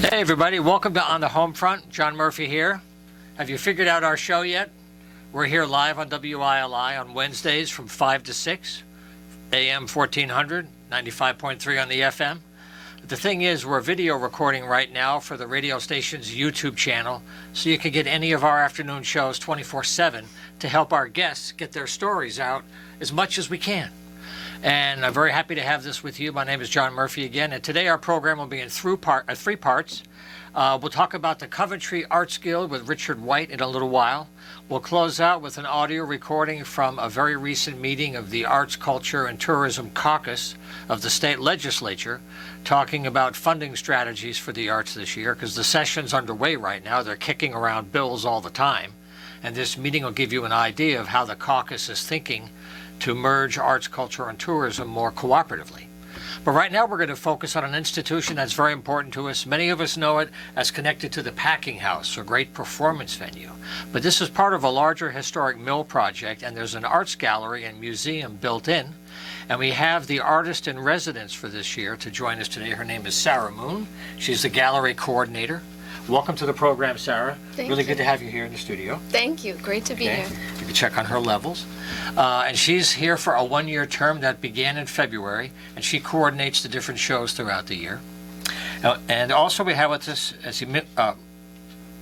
Hey everybody, welcome to On the Homefront. John Murphy here. Have you figured out our show yet? We're here live on WILI on Wednesdays from 5 to 6, AM 1400, 95.3 on the FM. The thing is, we're video recording right now for the radio station's YouTube channel, so you can get any of our afternoon shows 24/7 to help our guests get their stories out as much as we can. And I'm very happy to have this with you. My name is John Murphy again, and today our program will be in three parts. We'll talk about the Coventry Arts Guild with Richard White in a little while. We'll close out with an audio recording from a very recent meeting of the Arts, Culture, and Tourism Caucus of the state legislature, talking about funding strategies for the arts this year, because the session's underway right now. They're kicking around bills all the time, and this meeting will give you an idea of how the caucus is thinking to merge arts, culture, and tourism more cooperatively. But right now we're going to focus on an institution that's very important to us. Many of us know it as connected to the Packing House, a great performance venue. But this is part of a larger historic mill project, and there's an arts gallery and museum built in. And we have the artist in residence for this year to join us today. Her name is Sarah Moon. She's the gallery coordinator. Welcome to the program, Sarah. Really good to have you here in the studio. Thank you. Great to be here. You can check on her levels. And she's here for a one-year term that began in February, and she coordinates the different shows throughout the year. And also we have with us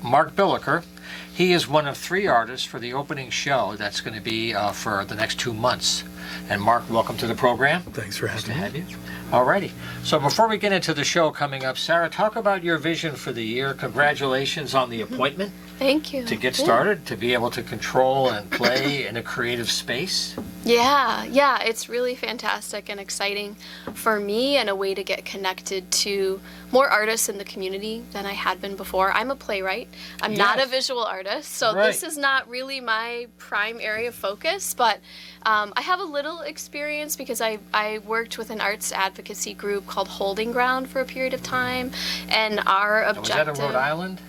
Mark Billiker. He is one of three artists for the opening show that's going to be for the next 2 months. And Mark, welcome to the program. Thanks for having me. Nice to have you. Alrighty. So before we get into the show coming up, Sarah, talk about your vision for the year. Congratulations on the appointment. Thank you. To get started, to be able to control and play in a creative space. Yeah, it's really fantastic and exciting for me, and a way to get connected to more artists in the community than I had been before. I'm a playwright. I'm not a visual artist, so this is not really my prime area of focus, but I have a little experience because I worked with an arts advocacy group called Holding Ground for a period of time, and our objective... Was that in Rhode Island?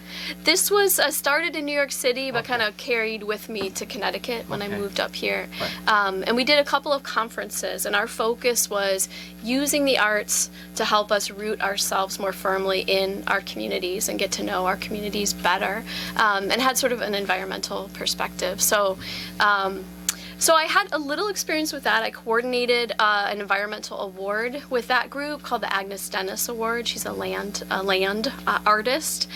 This was started in New York City, but kind of carried with me to Connecticut when I moved up here. Right. And we did a couple of conferences, and our focus was using the arts to help us root ourselves more firmly in our communities and get to know our communities better, and had sort of an environmental perspective. So I had a little experience with that. I coordinated an environmental award with that group called the Agnes Dennis Award. She's a land artist.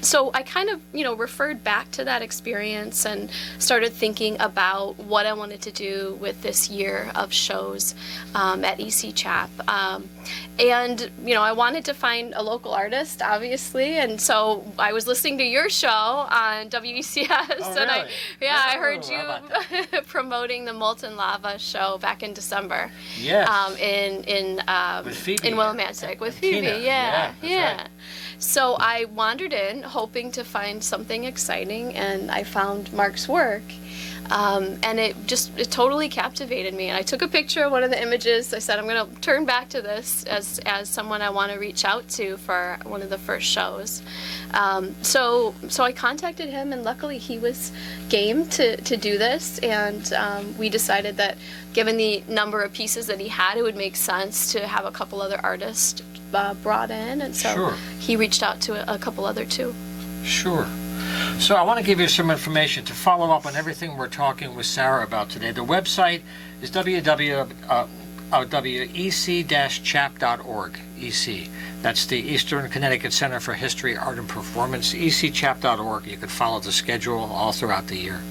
So I kind of, referred back to that experience and started thinking about what I wanted to do with this year of shows at EC Chap. And I wanted to find a local artist, obviously, and so I was listening to your show on WECS, and I heard you promoting the Molten Lava show back in December. Yes. In Phoebe. In Willimantic with Phoebe. Tina. Yeah. Right. So I wandered in hoping to find something exciting, and I found Mark's work. And it totally captivated me. And I took a picture of one of the images. I said, I'm going to turn back to this as someone I want to reach out to for one of the first shows. So I contacted him, and luckily he was game to do this. And we decided that given the number of pieces that he had, it would make sense to have a couple other artists brought in. And so he reached out to a couple other too. Sure. So I want to give you some information to follow up on everything we're talking with Sarah about today. The website is www.ec-chap.org. EC. That's the Eastern Connecticut Center for History, Art, and Performance. ecchap.org. You can follow the schedule all throughout the year.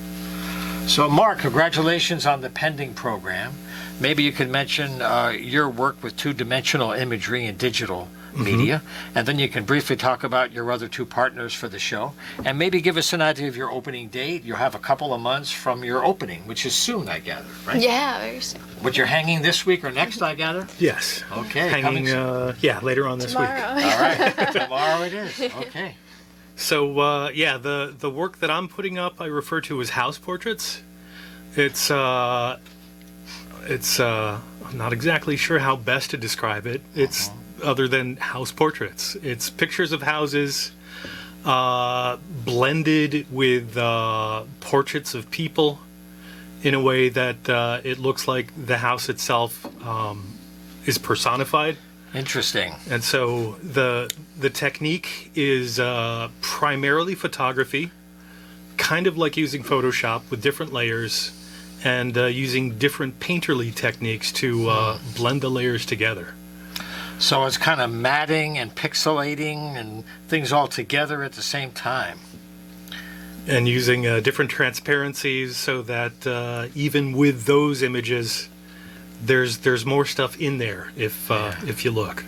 So Mark, congratulations on the pending program. Maybe you could mention your work with two-dimensional imagery and digital media, and then you can briefly talk about your other two partners for the show, and maybe give us an idea of your opening date. You'll have a couple of months from your opening, which is soon, I gather, right? Yeah, very soon. But you're hanging this week or next, I gather? Yes. Okay. Hanging, later on this week. Tomorrow. All right. Tomorrow it is. Okay. So, the work that I'm putting up I refer to as house portraits. It's I'm not exactly sure how best to describe it. It's other than house portraits. It's pictures of houses blended with portraits of people in a way that it looks like the house itself is personified. Interesting. And so the technique is primarily photography, kind of like using Photoshop with different layers, and using different painterly techniques to blend the layers together. So it's kind of matting and pixelating and things all together at the same time. And using different transparencies so that even with those images, there's more stuff in there if you look.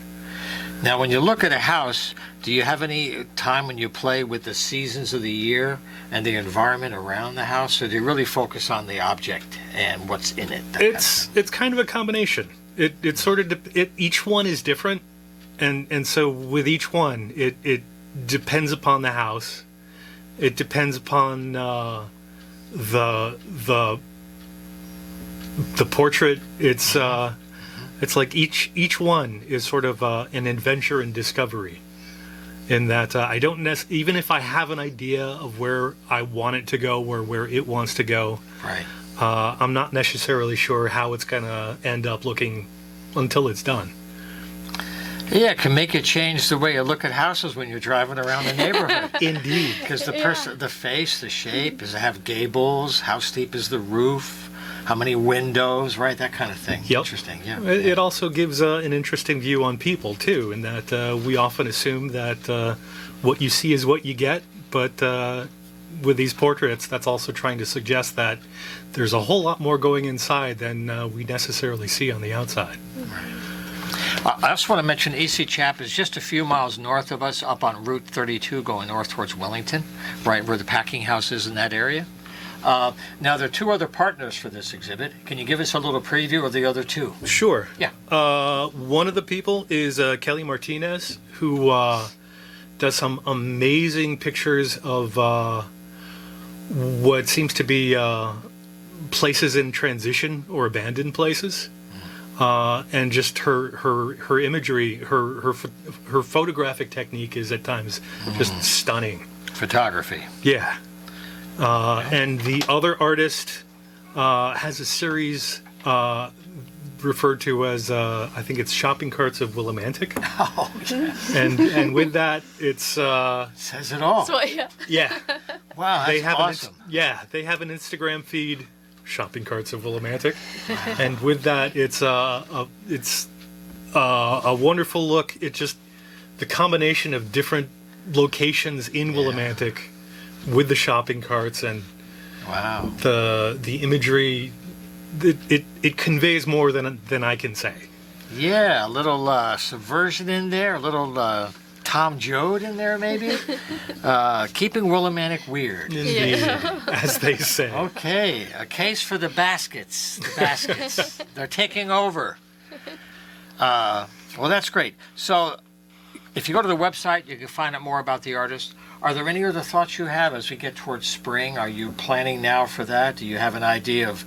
Now, when you look at a house, do you have any time when you play with the seasons of the year and the environment around the house, or do you really focus on the object and what's in it? It's kind of a combination. It sort of each one is different, and so with each one, it depends upon the house. It depends upon the portrait. It's like each one is sort of an adventure and discovery. In that I don't even if I have an idea of where I want it to go or where it wants to go, Right. I'm not necessarily sure how it's gonna end up looking until it's done. Yeah, it can make you change the way you look at houses when you're driving around the neighborhood. Indeed. Because the face, the shape, does it have gables? How steep is the roof? How many windows, right? That kind of thing. Yep. Interesting, yeah. It also gives an interesting view on people, too, in that we often assume that what you see is what you get, but with these portraits, that's also trying to suggest that there's a whole lot more going inside than we necessarily see on the outside. I also want to mention EC Chap is just a few miles north of us, up on Route 32, going north towards Wellington, right where the packing house is in that area. Now, there are two other partners for this exhibit. Can you give us a little preview of the other two? Sure. Yeah. One of the people is Kelly Martinez, who does some amazing pictures of what seems to be places in transition or abandoned places. And just her imagery, her photographic technique is at times just stunning. Photography. Yeah. And the other artist has a series referred to as, I think it's Shopping Carts of Willimantic. Oh, yeah. And with that, it's... Says it all. So, yeah. yeah. Wow, that's awesome. They have an Instagram feed, Shopping Carts of Willimantic. And with that, it's a wonderful look. It just, the combination of different locations in Willimantic with the shopping carts and wow, the imagery, it conveys more than I can say. Yeah, a little subversion in there, a little Tom Joad in there maybe. Keeping Willimantic weird. Indeed, as they say. Okay, a case for the baskets. The baskets. They're taking over. Well, that's great. So if you go to the website, you can find out more about the artist. Are there any other thoughts you have as we get towards spring? Are you planning now for that? Do you have an idea of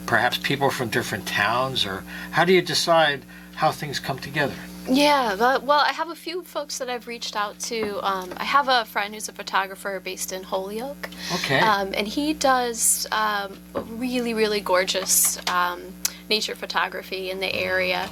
perhaps people from different towns? Or how do you decide how things come together? Yeah, well, I have a few folks that I've reached out to. I have a friend who's a photographer based in Holyoke. Okay. And he does really, really gorgeous nature photography in the area.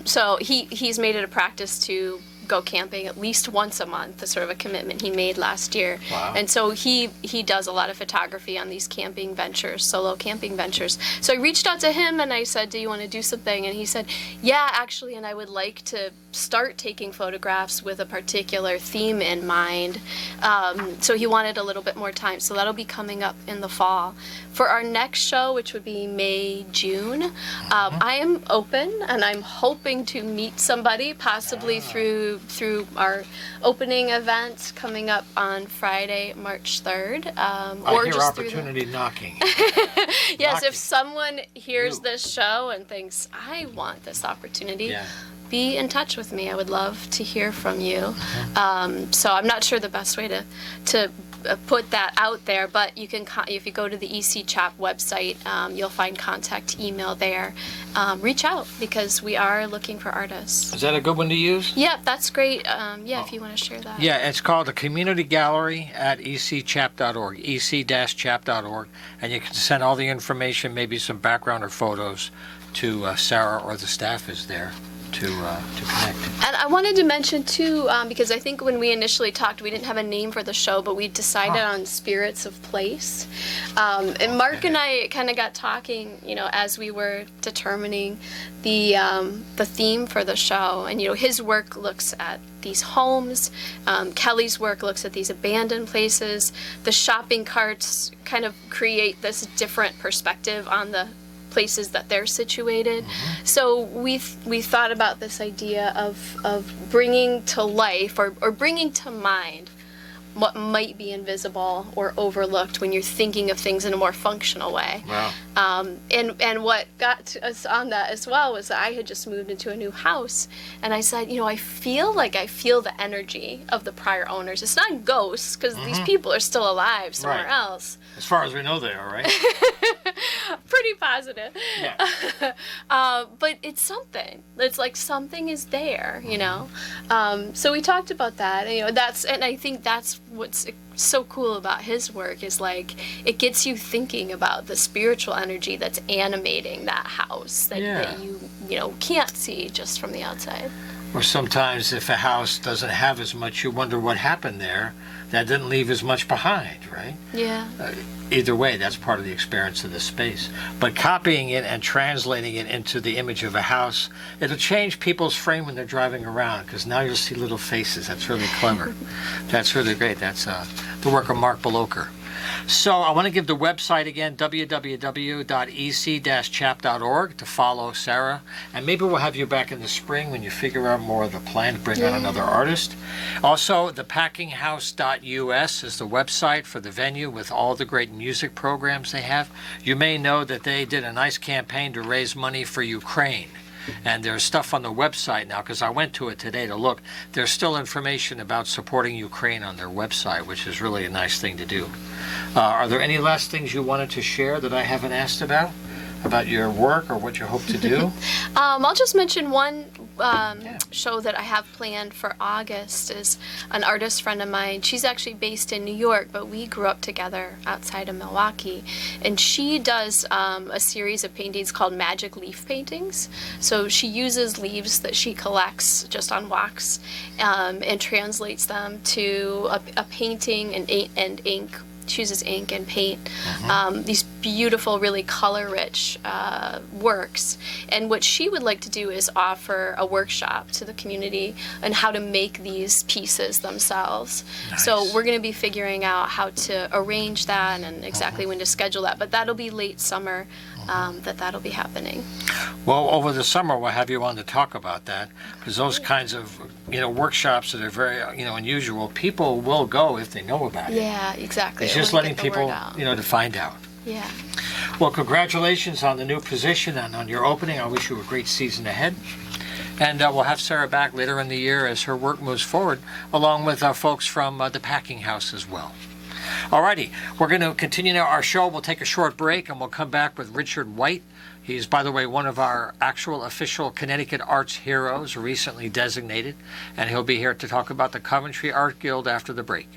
So he's made it a practice to go camping at least once a month. That's sort of a commitment he made last year. Wow. And so he does a lot of photography on these camping ventures, solo camping ventures. So I reached out to him and I said, do you want to do something? And he said, yeah, actually, and I would like to start taking photographs with a particular theme in mind. So he wanted a little bit more time. So that'll be coming up in the fall. For our next show, which would be May, June, I am open and I'm hoping to meet somebody, possibly through our opening event coming up on Friday, March 3rd. I hear opportunity knocking. Yes, knocking. if someone hears You. this show and thinks, I want this opportunity, Yeah. be in touch with me. I would love to hear from you. So I'm not sure the best way to put that out there, but you can, if you go to the EC Chap website, you'll find contact email there. Reach out because we are looking for artists. Is that a good one to use? Yeah, that's great. If you want to share that. Yeah, it's called the Community Gallery at ecchap.org, ec-chap.org, and you can send all the information, maybe some background or photos to Sarah or the staff is there. to connect. And I wanted to mention too, because I think when we initially talked, we didn't have a name for the show, but we decided on Spirits of Place. And Mark and I kind of got talking, as we were determining the theme for the show. And his work looks at these homes. Kelly's work looks at these abandoned places. The shopping carts kind of create this different perspective on the places that they're situated. So we thought about this idea of bringing to life or bringing to mind what might be invisible or overlooked when you're thinking of things in a more functional way. Wow. And what got to us on that as well was that I had just moved into a new house, and I said, I feel the energy of the prior owners. It's not ghosts, because these people are still alive somewhere else. As far as we know, they are, right? Pretty positive. Yeah. But it's something. It's like something is there, So we talked about that. And I think that's what's so cool about his work is like it gets you thinking about the spiritual energy that's animating that house that you can't see just from the outside. Or sometimes if a house doesn't have as much, you wonder what happened there. That didn't leave as much behind, right? Yeah. Either way, that's part of the experience of the space. But copying it and translating it into the image of a house, it'll change people's frame when they're driving around, because now you'll see little faces. That's really clever. That's really great. That's the work of Mark Beloker. So I want to give the website again, www.ec-chap.org, to follow Sarah. And maybe we'll have you back in the spring when you figure out more of the plan to bring on another artist. Also, thepackinghouse.us is the website for the venue with all the great music programs they have. You may know that they did a nice campaign to raise money for Ukraine. And there's stuff on the website now, because I went to it today to look. There's still information about supporting Ukraine on their website, which is really a nice thing to do. Are there any last things you wanted to share that I haven't asked about your work or what you hope to do? I'll just mention one show that I have planned for August is an artist friend of mine. She's actually based in New York, but we grew up together outside of Milwaukee. And she does a series of paintings called Magic Leaf Paintings. So she uses leaves that she collects just on wax and translates them to a painting and ink. She uses ink and paint, these beautiful, really color-rich works. And what she would like to do is offer a workshop to the community on how to make these pieces themselves. Nice. So we're going to be figuring out how to arrange that and exactly when to schedule that. But that'll be late summer that'll be happening. Well, over the summer we'll have you on to talk about that, because those kinds of workshops that are very unusual, people will go if they know about it. Yeah, exactly. It's just letting people to find out. Yeah. Well, congratulations on the new position and on your opening. I wish you a great season ahead. And we'll have Sarah back later in the year as her work moves forward, along with folks from the Packing House as well. Alrighty, we're going to continue now our show. We'll take a short break and we'll come back with Richard White. He's, by the way, one of our actual official Connecticut Arts Heroes, recently designated, and he'll be here to talk about the Coventry Art Guild after the break.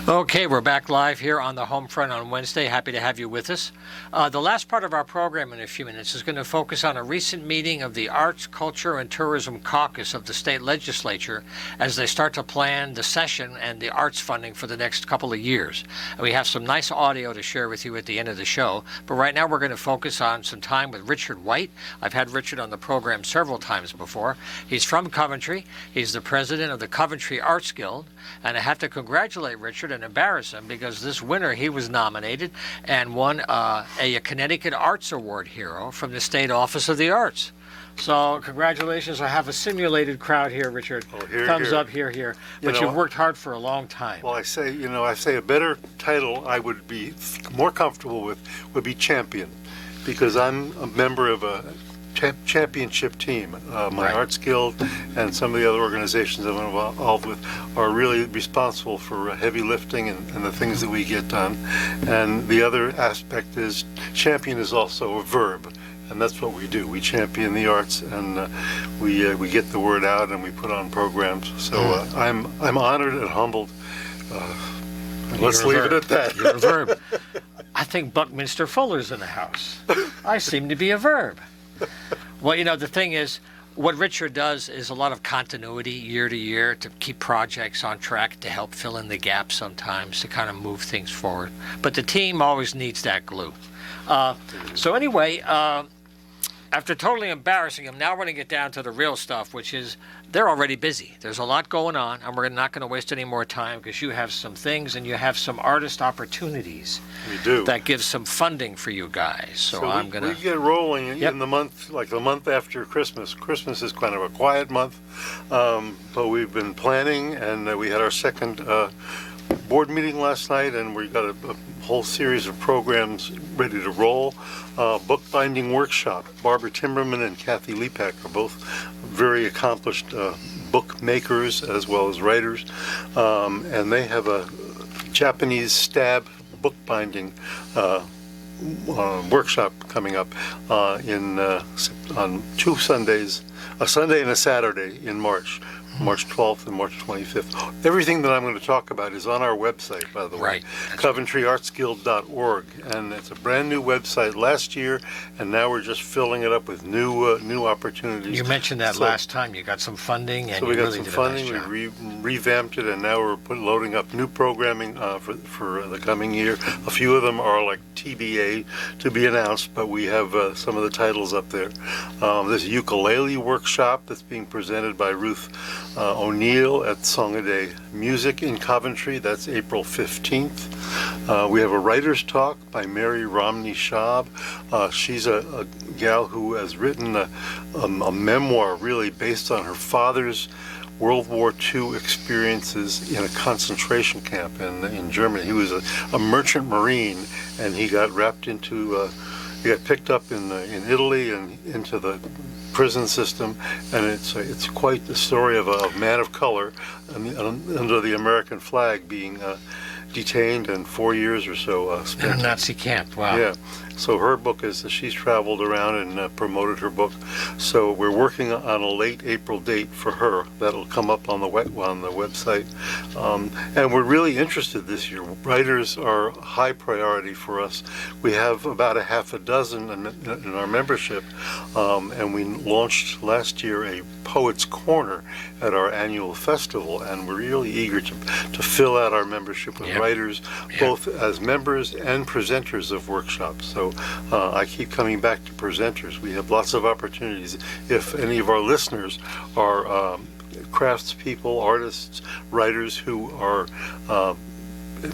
Okay, we're back live here on the Homefront on Wednesday. Happy to have you with us. The last part of our program in a few minutes is going to focus on a recent meeting of the Arts, Culture, and Tourism Caucus of the state legislature as they start to plan the session and the arts funding for the next couple of years. And we have some nice audio to share with you at the end of the show, but right now we're going to focus on some time with Richard White. I've had Richard on the program several times before. He's from Coventry. He's the president of the Coventry Arts Guild, and I have to congratulate Richard and embarrass him because this winter he was nominated and won a Connecticut Arts Award hero from the State Office of the Arts. So congratulations. I have a simulated crowd here, Richard. Oh, here, Thumbs here. up, here, here. But you've worked hard for a long time. Well, I say a better title I would be more comfortable with would be champion, because I'm a member of a championship team. My Arts Guild and some of the other organizations I'm involved with are really responsible for heavy lifting and the things that we get done. And the other aspect is champion is also a verb. And that's what we do. We champion the arts, and we get the word out, and we put on programs. So I'm honored and humbled. Let's leave it at that. You're a verb. I think Buckminster Fuller's in the house. I seem to be a verb. Well, the thing is, what Richard does is a lot of continuity year to year to keep projects on track, to help fill in the gaps sometimes, to kind of move things forward. But the team always needs that glue. So anyway, after totally embarrassing them, now we're going to get down to the real stuff, which is they're already busy. There's a lot going on, and we're not going to waste any more time because you have some things and you have some artist opportunities. We do. That gives some funding for you guys. So I'm going to... We get rolling Yep. in the month, like the month after Christmas. Christmas is kind of a quiet month, but we've been planning, and we had our second board meeting last night, and we got a whole series of programs ready to roll. Bookbinding workshop. Barbara Timberman and Kathy Lepak are both very accomplished bookmakers as well as writers, and they have a Japanese stab bookbinding workshop coming up on 2 Sundays, a Sunday and a Saturday in March. March 12th and March 25th. Everything that I'm going to talk about is on our website, by the way, Right. CoventryArtsGuild.org, and it's a brand new website last year, and now we're just filling it up with new opportunities. You mentioned that last time. You got some funding, and So we you got really some did funding, a nice job. we revamped it, and now we're loading up new programming for the coming year. A few of them are like TBA, to be announced, but we have some of the titles up there. There's a ukulele workshop that's being presented by Ruth O'Neill at Song a Day Music in Coventry. That's April 15th. We have a writer's talk by Mary Romney Schaub. She's a gal who has written a memoir really based on her father's World War II experiences in a concentration camp in Germany. He was a merchant marine, and he got he got picked up in Italy and into the prison system, and it's quite the story of a man of color under the American flag being detained and 4 years or so spent In a Nazi camp. Wow. Yeah. So her book she's traveled around and promoted her book. So we're working on a late April date for her. That'll come up on the website. And we're really interested this year. Writers are a high priority for us. We have about a half a dozen in our membership, and we launched last year a Poets Corner at our annual festival, and we're really eager to fill out our membership with Yep. writers, Yep. both as members and presenters of workshops. So I keep coming back to presenters. We have lots of opportunities. If any of our listeners are craftspeople, artists, writers who are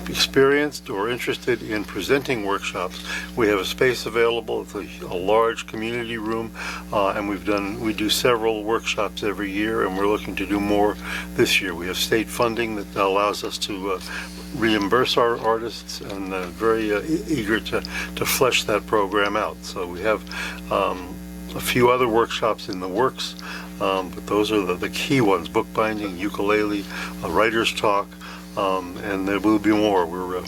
experienced or interested in presenting workshops, we have a space available. It's a large community room, and we do several workshops every year, and we're looking to do more this year. We have state funding that allows us to reimburse our artists, and very eager to flesh that program out. So we have a few other workshops in the works, but those are the key ones: bookbinding, ukulele, a writer's talk, and there will be more. We're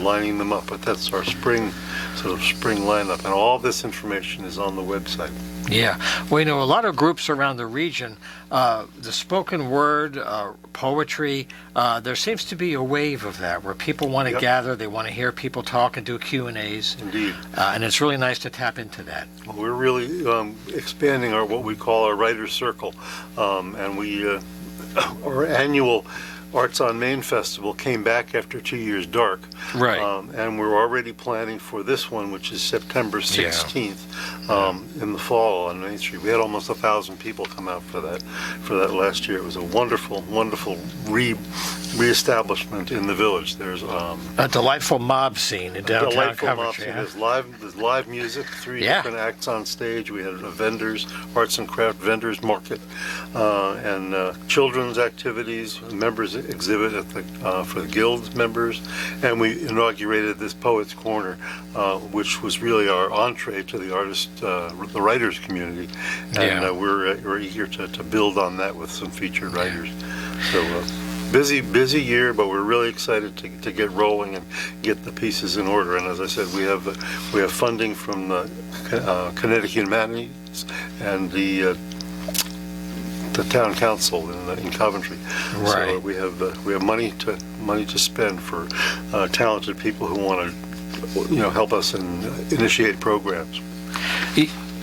lining them up, but that's our spring lineup, and all this information is on the website. Yeah. Well, a lot of groups around the region, the spoken word, poetry, there seems to be a wave of that where people want to Yep. gather, they want to hear people talk and do Q&As. Indeed. And it's really nice to tap into that. Well, we're really expanding what we call our writer's circle, and our annual Arts on Main Festival came back after 2 years dark. Right. And we're already planning for this one, which is September 16th, in the fall on Main Street. We had almost 1,000 people come out for that last year. It was a wonderful, wonderful reestablishment in the village. There's A delightful mob scene in downtown delightful mob Coventry. scene. Huh? There's live music, three Yeah. different acts on stage. We had arts and craft vendors market, and children's activities, members exhibit for the guild members, and we inaugurated this Poets Corner, which was really our entree to the writers community, and Yeah. we're eager to build on that with some featured writers. So busy year, but we're really excited to get rolling and get the pieces in order. And as I said, we have funding from the Connecticut Humanities and the town council in Coventry. Right. So we have money to spend for talented people who want to help us and initiate programs.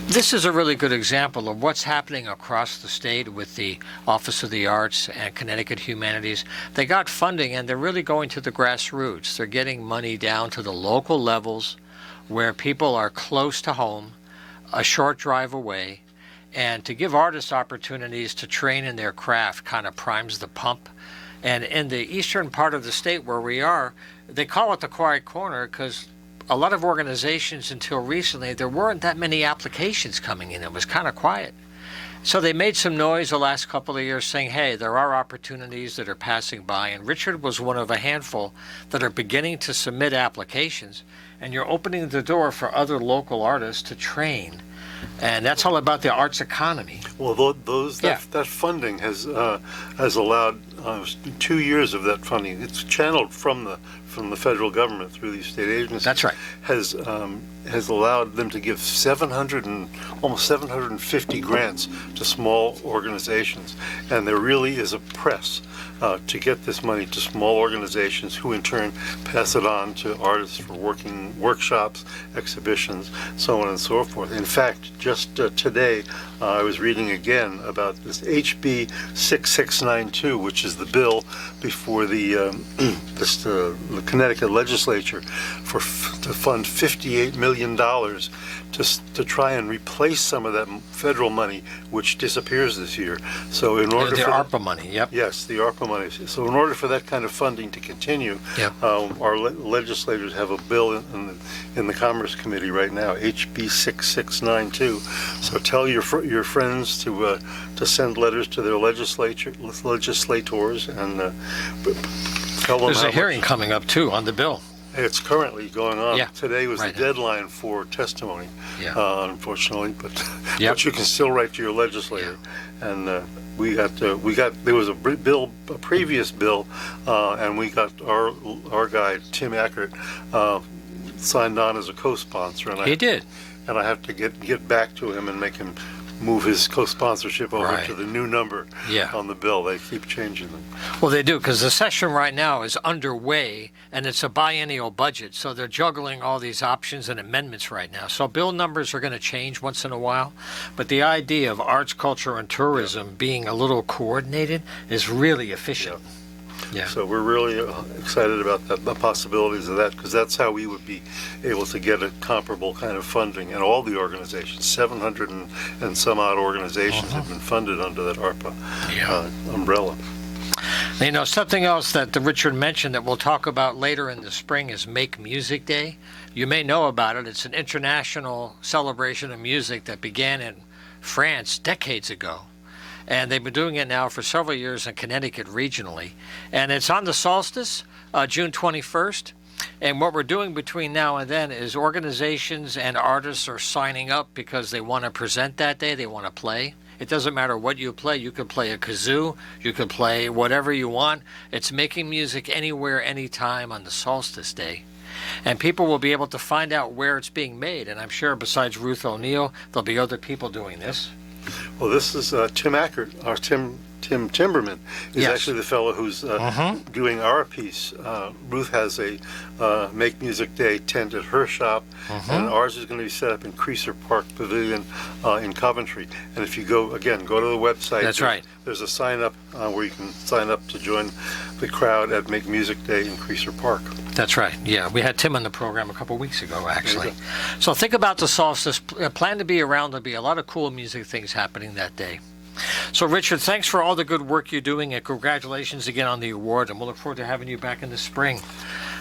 This is a really good example of what's happening across the state with the Office of the Arts and Connecticut Humanities. They got funding and they're really going to the grassroots. They're getting money down to the local levels where people are close to home, a short drive away, and to give artists opportunities to train in their craft kind of primes the pump. And in the eastern part of the state where we are, they call it the quiet corner because a lot of organizations until recently, there weren't that many applications coming in. It was kind of quiet. So they made some noise the last couple of years saying, hey, there are opportunities that are passing by. And Richard was one of a handful that are beginning to submit applications. And you're opening the door for other local artists to train. And that's all about the arts economy. Well, that funding has allowed 2 years of that funding. It's channeled from the federal government through these state agencies. That's right. Has allowed them to give almost 750 grants to small organizations, and there really is a press to get this money to small organizations who in turn pass it on to artists for working workshops, exhibitions, so on and so forth. In fact, just today I was reading again about this HB 6692, which is the bill before the Connecticut legislature to fund $58 million to try and replace some of that federal money which disappears this year. So in order the for ARPA money, yep. Yes, the ARPA money. So in order for that kind of funding to continue, Yep. Our legislators have a bill in the Commerce Committee right now, HB 6692. So tell your friends to send letters to their legislators and tell them There's how a hearing much. coming up, too, on the bill. It's currently going on. Yeah, Today was right. the deadline for testimony, Yeah. unfortunately, but Yep. but you can still write to your legislator. And there was a previous bill, and we got our guy Tim Ackert signed on as a co-sponsor, and He did. I have to get back to him and make him move his co-sponsorship over Right. to the new number Yeah. on the bill. They keep changing them. Well, they do, because the session right now is underway, and it's a biennial budget, so they're juggling all these options and amendments right now. So bill numbers are going to change once in a while, but the idea of arts, culture, and tourism being a little coordinated is really efficient. Yeah. So we're really excited about the possibilities of that, because that's how we would be able to get a comparable kind of funding. And all the organizations, 700 and some odd organizations have been funded under that ARPA umbrella. You know, something else that Richard mentioned that we'll talk about later in the spring is Make Music Day. You may know about it. It's an international celebration of music that began in France decades ago. And they've been doing it now for several years in Connecticut regionally. And it's on the solstice, June 21st. And what we're doing between now and then is organizations and artists are signing up because they want to present that day, they want to play. It doesn't matter what you play. You can play a kazoo, you can play whatever you want. It's making music anywhere, anytime on the solstice day. And people will be able to find out where it's being made. And I'm sure besides Ruth O'Neill, there'll be other people doing this. Well, this is Tim Ackert, or Tim Timberman is Yes. actually the fellow who's doing our piece. Ruth has a Make Music Day tent at her shop, and ours is going to be set up in Creaser Park Pavilion in Coventry. And if you go to the website, That's right. There's a sign up where you can sign up to join the crowd at Make Music Day in Creaser Park. That's right. Yeah, we had Tim on the program a couple weeks ago, actually. There So think about the solstice. Plan to be around. There'll be a lot of cool music things happening that day. So, Richard, thanks for all the good work you're doing, and congratulations again on the award. And we'll look forward to having you back in the spring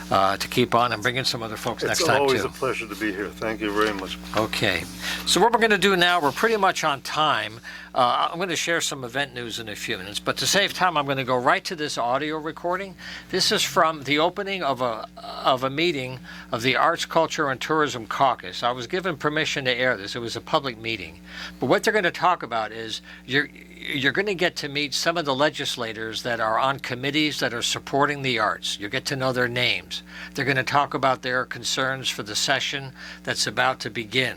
to keep on and bring in some other folks next It's time, always too. a pleasure to be here. Thank you very much. Okay. So what we're going to do now, we're pretty much on time. I'm going to share some event news in a few minutes, but to save time, I'm going to go right to this audio recording. This is from the opening of a meeting of the Arts, Culture, and Tourism Caucus. I was given permission to air this. It was a public meeting. But what they're going to talk about is you're going to get to meet some of the legislators that are on committees that are supporting the arts. You'll get to know their names. They're going to talk about their concerns for the session that's about to begin.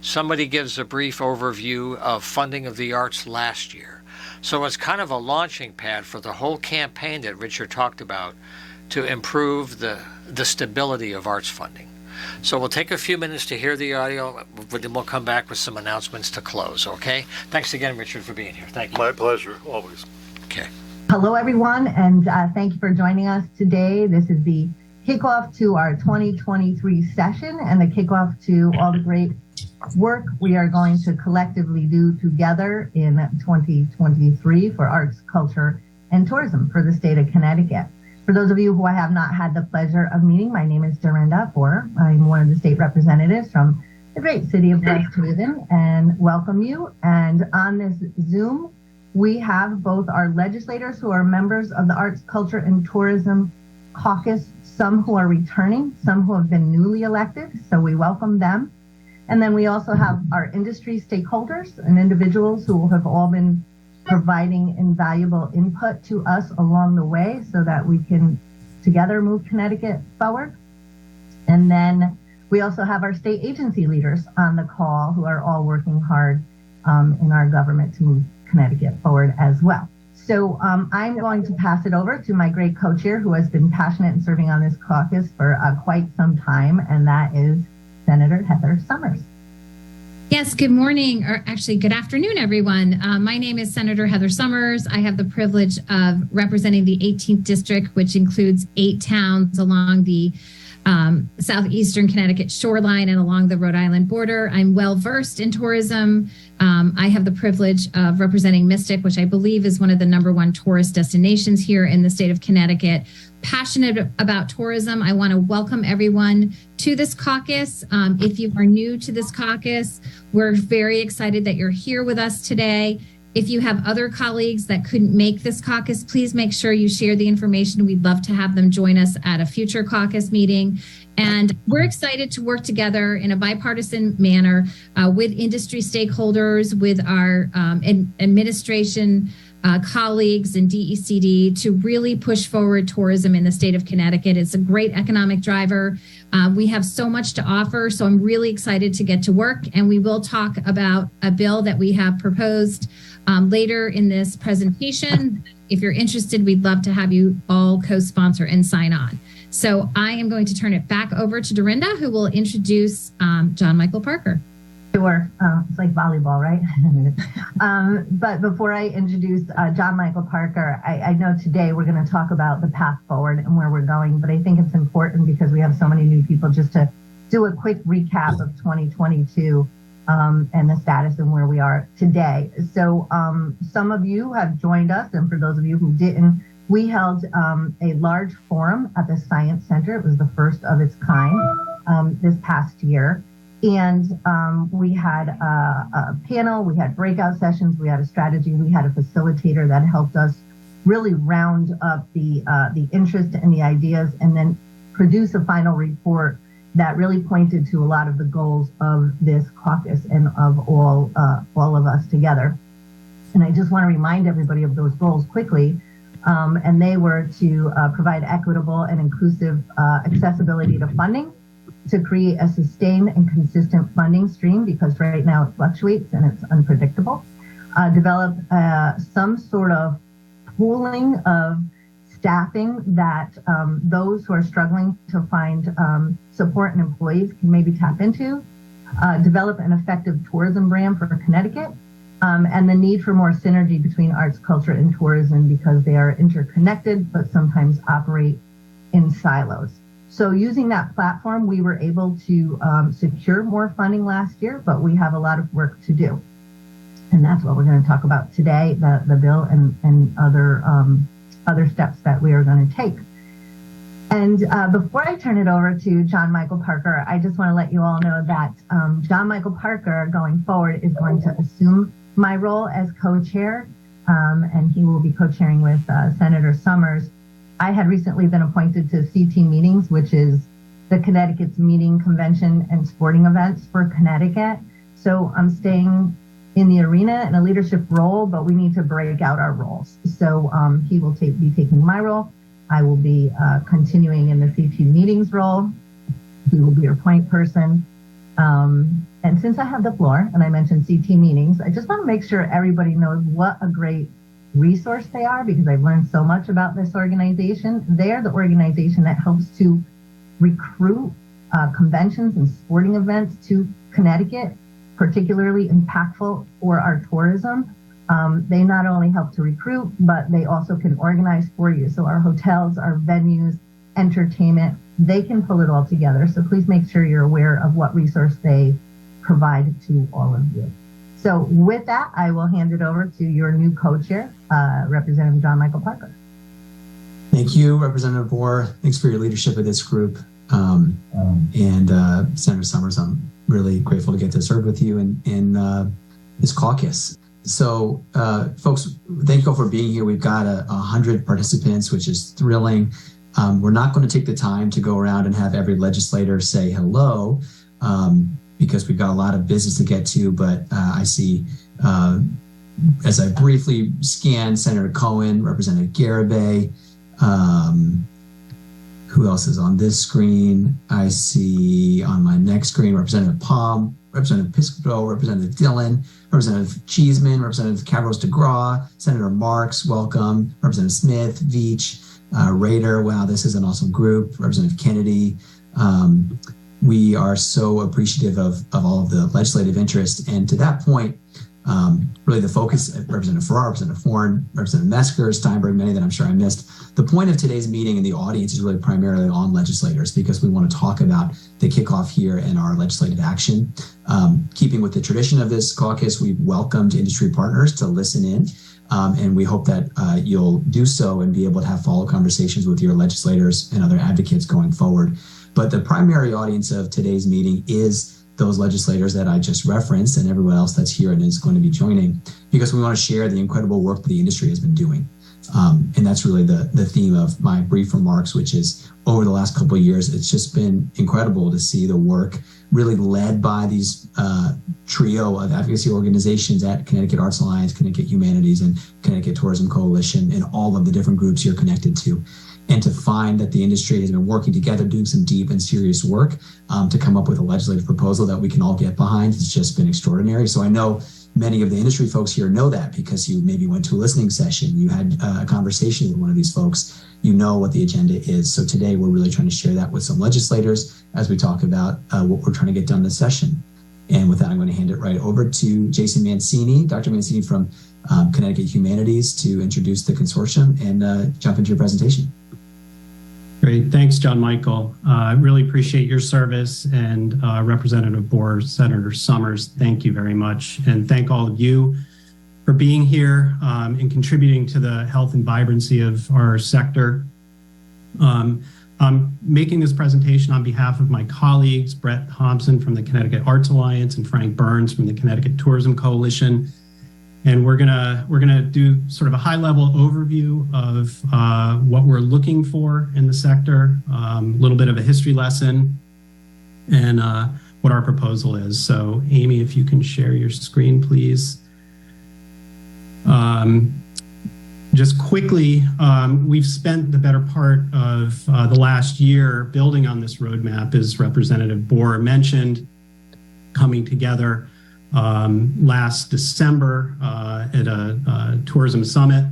Somebody gives a brief overview of funding of the arts last year. So it's kind of a launching pad for the whole campaign that Richard talked about to improve the stability of arts funding. So we'll take a few minutes to hear the audio, but then we'll come back with some announcements to close, okay? Thanks again, Richard, for being here. Thank you. My pleasure, always. Okay. Hello, everyone, and thank you for joining us today. This is the kickoff to our 2023 session and the kickoff to all the great work we are going to collectively do together in 2023 for arts, culture, and tourism for the state of Connecticut. For those of you who I have not had the pleasure of meeting, my name is Dorinda Boer. I'm one of the state representatives from the great city of West Haven, and welcome you. And on this Zoom, we have both our legislators who are members of the Arts, Culture, and Tourism Caucus, some who are returning, some who have been newly elected, so we welcome them. And then we also have our industry stakeholders and individuals who have all been providing invaluable input to us along the way so that we can together move Connecticut forward. And then we also have our state agency leaders on the call who are all working hard in our government to move Connecticut forward as well. So I'm going to pass it over to my great co-chair who has been passionate in serving on this caucus for quite some time, and that is Senator Heather Summers. Yes, good morning, or actually good afternoon, everyone. My name is Senator Heather Summers. I have the privilege of representing the 18th District, which includes 8 towns along the southeastern Connecticut shoreline and along the Rhode Island border. I'm well versed in tourism. I have the privilege of representing Mystic, which I believe is one of the #1 tourist destinations here in the state of Connecticut. Passionate about tourism. I want to welcome everyone to this caucus. If you are new to this caucus, we're very excited that you're here with us today. If you have other colleagues that couldn't make this caucus, please make sure you share the information. We'd love to have them join us at a future caucus meeting. And we're excited to work together in a bipartisan manner with industry stakeholders, with our administration colleagues and DECD to really push forward tourism in the state of Connecticut. It's a great economic driver. We have so much to offer, so I'm really excited to get to work. And we will talk about a bill that we have proposed later in this presentation. If you're interested, we'd love to have you all co-sponsor and sign on. So I am going to turn it back over to Dorinda, who will introduce John Michael Parker. Sure. It's like volleyball, right? But before I introduce John Michael Parker, I know today we're going to talk about the path forward and where we're going, but I think it's important because we have so many new people just to do a quick recap of 2022 and the status and where we are today. So some of you have joined us, and for those of you who didn't, we held a large forum at the Science Center. It was the first of its kind this past year. And we had a panel, we had breakout sessions, we had a strategy, we had a facilitator that helped us really round up the interest and the ideas, and then produce a final report that really pointed to a lot of the goals of this caucus and of all of us together. And I just want to remind everybody of those goals quickly. And they were to provide equitable and inclusive accessibility to funding, to create a sustained and consistent funding stream, because right now it fluctuates and it's unpredictable. Develop some sort of pooling of staffing that those who are struggling to find support and employees can maybe tap into. Develop an effective tourism brand for Connecticut, and the need for more synergy between arts, culture, and tourism because they are interconnected but sometimes operate in silos. So using that platform, we were able to secure more funding last year, but we have a lot of work to do. And that's what we're going to talk about today, the bill and other steps that we are going to take. And before I turn it over to John Michael Parker, I just want to let you all know that John Michael Parker going forward is going to assume my role as co-chair, and he will be co-chairing with Senator Summers. I had recently been appointed to CT Meetings, which is the Connecticut's meeting, convention, and sporting events for Connecticut. So I'm staying in the arena in a leadership role, but we need to break out our roles. So he will be taking my role. I will be continuing in the CT Meetings role. He will be your point person. And since I have the floor, and I mentioned CT Meetings, I just want to make sure everybody knows what a great resource they are, because I've learned so much about this organization. They're the organization that helps to recruit conventions and sporting events to Connecticut, particularly impactful for our tourism. They not only help to recruit, but they also can organize for you. So our hotels, our venues, entertainment, they can pull it all together. So please make sure you're aware of what resource they provide to all of you. So with that, I will hand it over to your new co-chair, Representative John Michael Parker. Thank you, Representative Bohr. Thanks for your leadership of this group. And Senator Summers, I'm really grateful to get to serve with you in this caucus. So, folks, thank you all for being here. We've got 100 participants, which is thrilling. We're not going to take the time to go around and have every legislator say hello, because we've got a lot of business to get to. But I see, as I briefly scan, Senator Cohen, Representative Garibay, who else is on this screen? I see on my next screen Representative Palm, Representative Piscopo, Representative Dillon, Representative Cheeseman, Representative Cavros DeGraw, Senator Marks, welcome, Representative Smith, Veach, Rader, wow, this is an awesome group, Representative Kennedy. We are so appreciative of all of the legislative interest. And to that point, really the focus, Representative Farrar, Representative Horn, Representative Mesker, Steinberg, many that I'm sure I missed. The point of today's meeting in the audience is really primarily on legislators, because we want to talk about the kickoff here and our legislative action. Keeping with the tradition of this caucus, we've welcomed industry partners to listen in, and we hope that you'll do so and be able to have follow conversations with your legislators and other advocates going forward. But the primary audience of today's meeting is those legislators that I just referenced and everyone else that's here and is going to be joining, because we want to share the incredible work that the industry has been doing. And that's really the theme of my brief remarks, which is over the last couple of years, it's just been incredible to see the work really led by these trio of advocacy organizations at Connecticut Arts Alliance, Connecticut Humanities, and Connecticut Tourism Coalition, and all of the different groups you're connected to. And to find that the industry has been working together, doing some deep and serious work to come up with a legislative proposal that we can all get behind has just been extraordinary. So I know many of the industry folks here know that, because you maybe went to a listening session, you had a conversation with one of these folks, you know what the agenda is. So today we're really trying to share that with some legislators as we talk about what we're trying to get done this session. And with that, I'm going to hand it right over to Jason Mancini, Dr. Mancini from Connecticut Humanities, to introduce the consortium and jump into your presentation. Great. Thanks, John Michael. I really appreciate your service, and Representative Bohr, Senator Summers, thank you very much. And thank all of you for being here and contributing to the health and vibrancy of our sector. I'm making this presentation on behalf of my colleagues, Brett Thompson from the Connecticut Arts Alliance and Frank Burns from the Connecticut Tourism Coalition. And we're gonna do sort of a high-level overview of what we're looking for in the sector, a little bit of a history lesson, and what our proposal is. So, Amy, if you can share your screen, please. Just quickly, we've spent the better part of the last year building on this roadmap, as Representative Bohr mentioned, coming together last December at a tourism summit,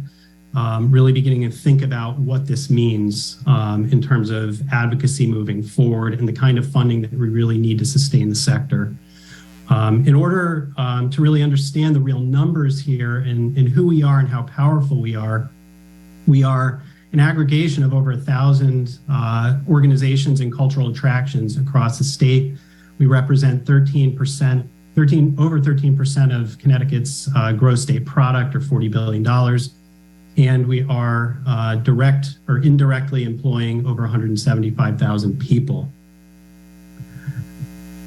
really beginning to think about what this means in terms of advocacy moving forward and the kind of funding that we really need to sustain the sector. In order to really understand the real numbers here and who we are and how powerful we are an aggregation of over 1,000 organizations and cultural attractions across the state. We represent over 13% of Connecticut's gross state product, or $40 billion. And we are direct or indirectly employing over 175,000 people.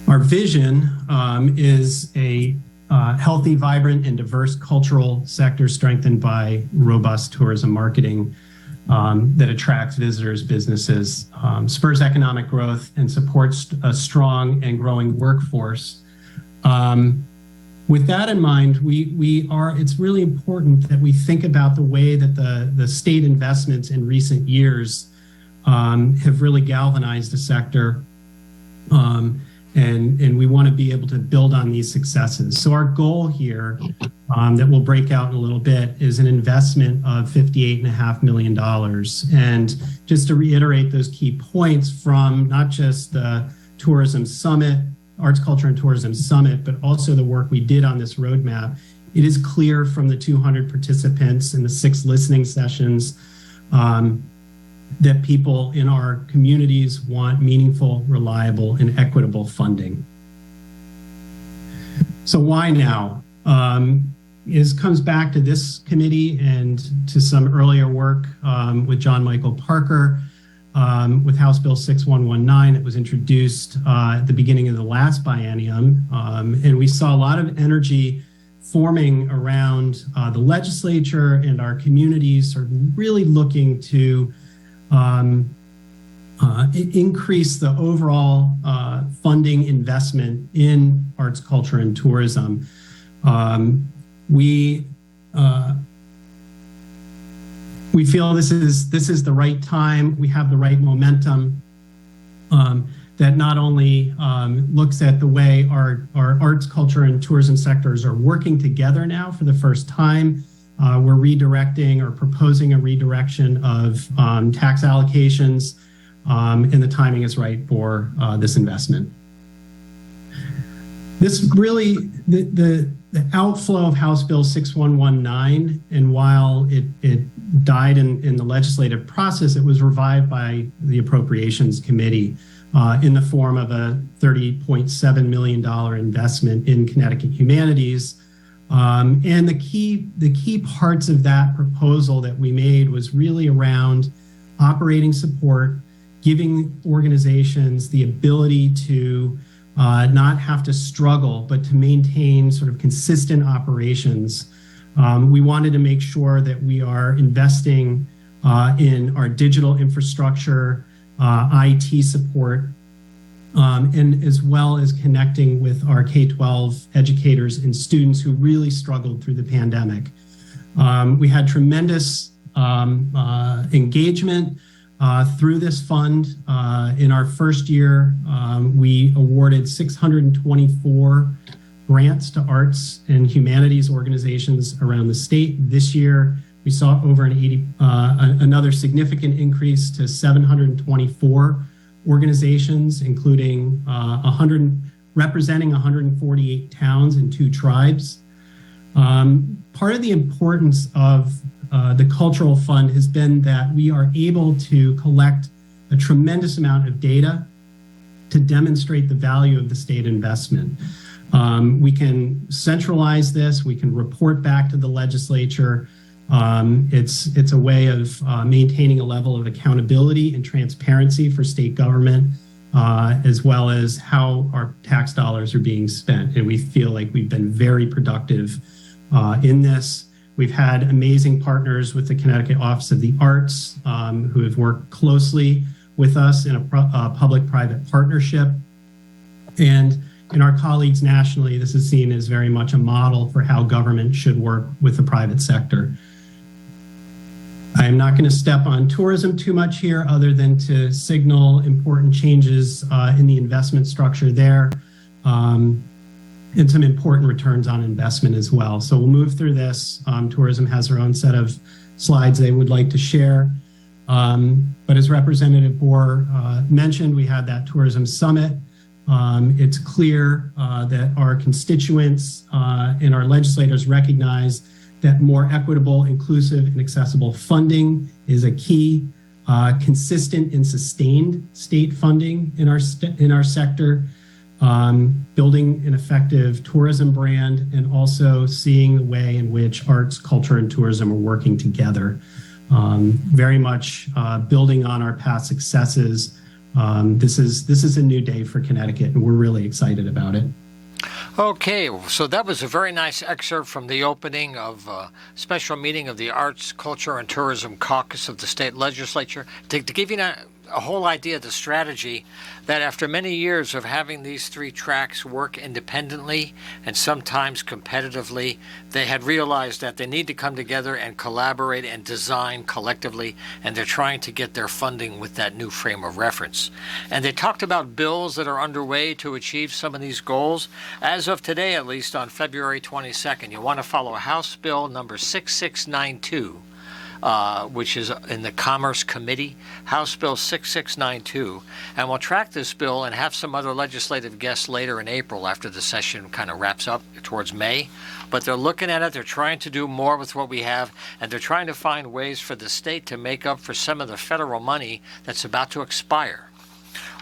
Our vision is a healthy, vibrant, and diverse cultural sector strengthened by robust tourism marketing that attracts visitors, businesses, spurs economic growth, and supports a strong and growing workforce. With that in mind, it's really important that we think about the way that the state investments in recent years have really galvanized the sector. And we want to be able to build on these successes. So our goal here that we'll break out in a little bit is an investment of $58.5 million. And just to reiterate those key points from not just the Tourism Summit, Arts, Culture, and Tourism Summit, but also the work we did on this roadmap, it is clear from the 200 participants in the 6 listening sessions that people in our communities want meaningful, reliable, and equitable funding. So why now? It comes back to this committee and to some earlier work with John Michael Parker with House Bill 6119 that was introduced at the beginning of the last biennium. And we saw a lot of energy forming around the legislature and our communities, sort of really looking to increase the overall funding investment in arts, culture, and tourism. We feel this is the right time. We have the right momentum that not only looks at the way our arts, culture, and tourism sectors are working together now for the first time. We're redirecting or proposing a redirection of tax allocations, and the timing is right for this investment. This really, the outflow of House Bill 6119, and while it died in the legislative process, it was revived by the Appropriations Committee in the form of a $30.7 million investment in Connecticut humanities. And the key parts of that proposal that we made was really around operating support, giving organizations the ability to not have to struggle, but to maintain sort of consistent operations. We wanted to make sure that we are investing in our digital infrastructure, IT support, and as well as connecting with our K-12 educators and students who really struggled through the pandemic. We had tremendous engagement through this fund. In our first year, we awarded 624 grants to arts and humanities organizations around the state. This year, we saw over another significant increase to 724 organizations, including representing 148 towns and 2 tribes. Part of the importance of the Cultural Fund has been that we are able to collect a tremendous amount of data to demonstrate the value of the state investment. We can centralize this, we can report back to the legislature. It's a way of maintaining a level of accountability and transparency for state government, as well as how our tax dollars are being spent. And we feel like we've been very productive in this. We've had amazing partners with the Connecticut Office of the Arts who have worked closely with us in a public-private partnership. And in our colleagues nationally, this is seen as very much a model for how government should work with the private sector. I am not going to step on tourism too much here, other than to signal important changes in the investment structure there, and some important returns on investment as well. So we'll move through this. Tourism has their own set of slides they would like to share. But as Representative Bohr mentioned, we had that tourism summit. It's clear that our constituents and our legislators recognize that more equitable, inclusive, and accessible funding is a key. Consistent and sustained state funding in our sector, building an effective tourism brand, and also seeing the way in which arts, culture, and tourism are working together. Very much building on our past successes. This is a new day for Connecticut, and we're really excited about it. Okay, so that was a very nice excerpt from the opening of a special meeting of the Arts, Culture, and Tourism Caucus of the state legislature. To give you a whole idea of the strategy, that after many years of having these 3 tracks work independently and sometimes competitively, they had realized that they need to come together and collaborate and design collectively, and they're trying to get their funding with that new frame of reference. And they talked about bills that are underway to achieve some of these goals. As of today, at least on February 22nd, you want to follow House Bill number 6692. which is in the Commerce Committee, House Bill 6692. And we'll track this bill and have some other legislative guests later in April after the session kind of wraps up towards May. But they're looking at it, they're trying to do more with what we have, and they're trying to find ways for the state to make up for some of the federal money that's about to expire.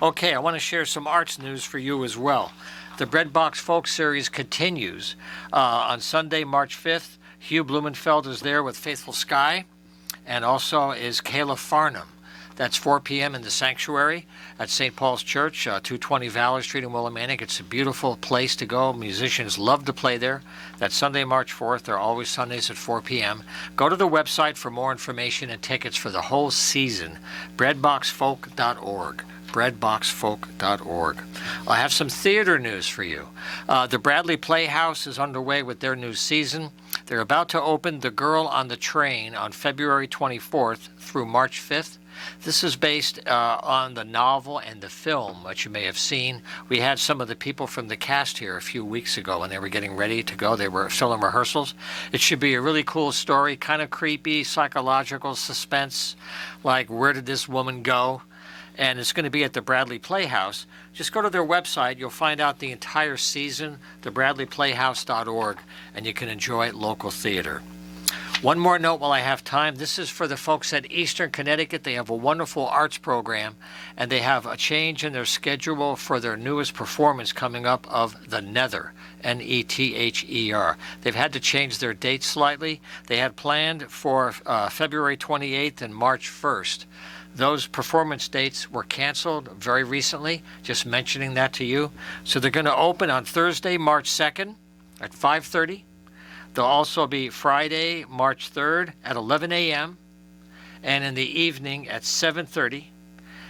Okay, I want to share some arts news for you as well. The Breadbox Folk Series continues. On Sunday, March 5th, Hugh Blumenfeld is there with Faithful Sky, and also is Kayla Farnham. That's 4 p.m. in the Sanctuary at St. Paul's Church, 220 Valor Street in Willimantic. It's a beautiful place to go. Musicians love to play there. That's Sunday, March 4th. They're always Sundays at 4 p.m. Go to the website for more information and tickets for the whole season, breadboxfolk.org. breadboxfolk.org. I have some theater news for you. The Bradley Playhouse is underway with their new season. They're about to open The Girl on the Train on February 24th through March 5th. This is based on the novel and the film, which you may have seen. We had some of the people from the cast here a few weeks ago when they were getting ready to go. They were still in rehearsals. It should be a really cool story, kind of creepy, psychological suspense, like where did this woman go? And it's going to be at the Bradley Playhouse. Just go to their website. You'll find out the entire season, thebradleyplayhouse.org, and you can enjoy local theater. One more note while I have time. This is for the folks at Eastern Connecticut. They have a wonderful arts program, and they have a change in their schedule for their newest performance coming up of The Nether, Nether. They've had to change their date slightly. They had planned for February 28th and March 1st. Those performance dates were canceled very recently, just mentioning that to you. So they're going to open on Thursday, March 2nd at 5:30. They'll also be Friday, March 3rd at 11 a.m. and in the evening at 7:30,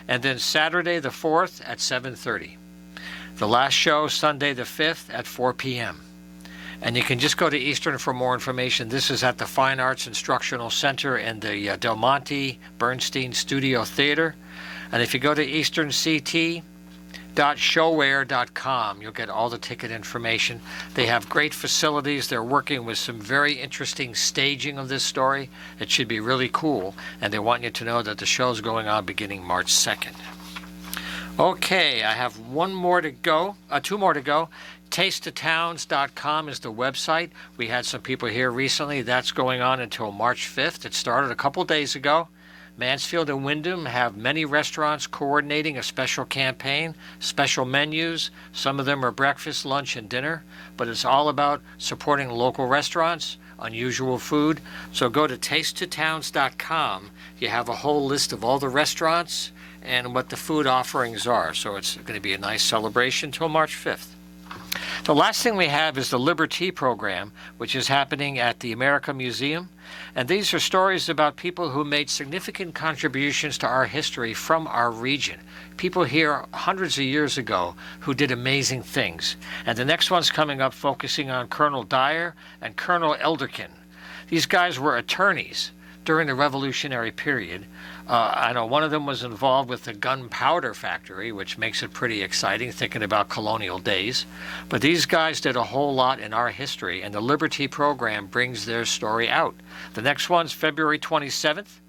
and then Saturday the 4th at 7:30. The last show, Sunday the 5th at 4 p.m. And you can just go to Eastern for more information. This is at the Fine Arts Instructional Center in the Del Monte Bernstein Studio Theater. And if you go to easternct.showware.com, you'll get all the ticket information. They have great facilities. They're working with some very interesting staging of this story. It should be really cool. And they want you to know that the show's going on beginning March 2nd. Okay, I have two more to go. TasteToTowns.com is the website. We had some people here recently. That's going on until March 5th. It started a couple days ago. Mansfield and Wyndham have many restaurants coordinating a special campaign, special menus. Some of them are breakfast, lunch, and dinner, but it's all about supporting local restaurants, unusual food. So go to TasteToTowns.com. You have a whole list of all the restaurants and what the food offerings are. So it's going to be a nice celebration till March 5th. The last thing we have is the Liberty program, which is happening at the America Museum. And these are stories about people who made significant contributions to our history from our region. People here hundreds of years ago who did amazing things. And the next one's coming up focusing on Colonel Dyer and Colonel Elderkin. These guys were attorneys during the Revolutionary period. I know one of them was involved with the gunpowder factory, which makes it pretty exciting, thinking about colonial days. But these guys did a whole lot in our history, and the Liberty program brings their story out. The next one's February 27th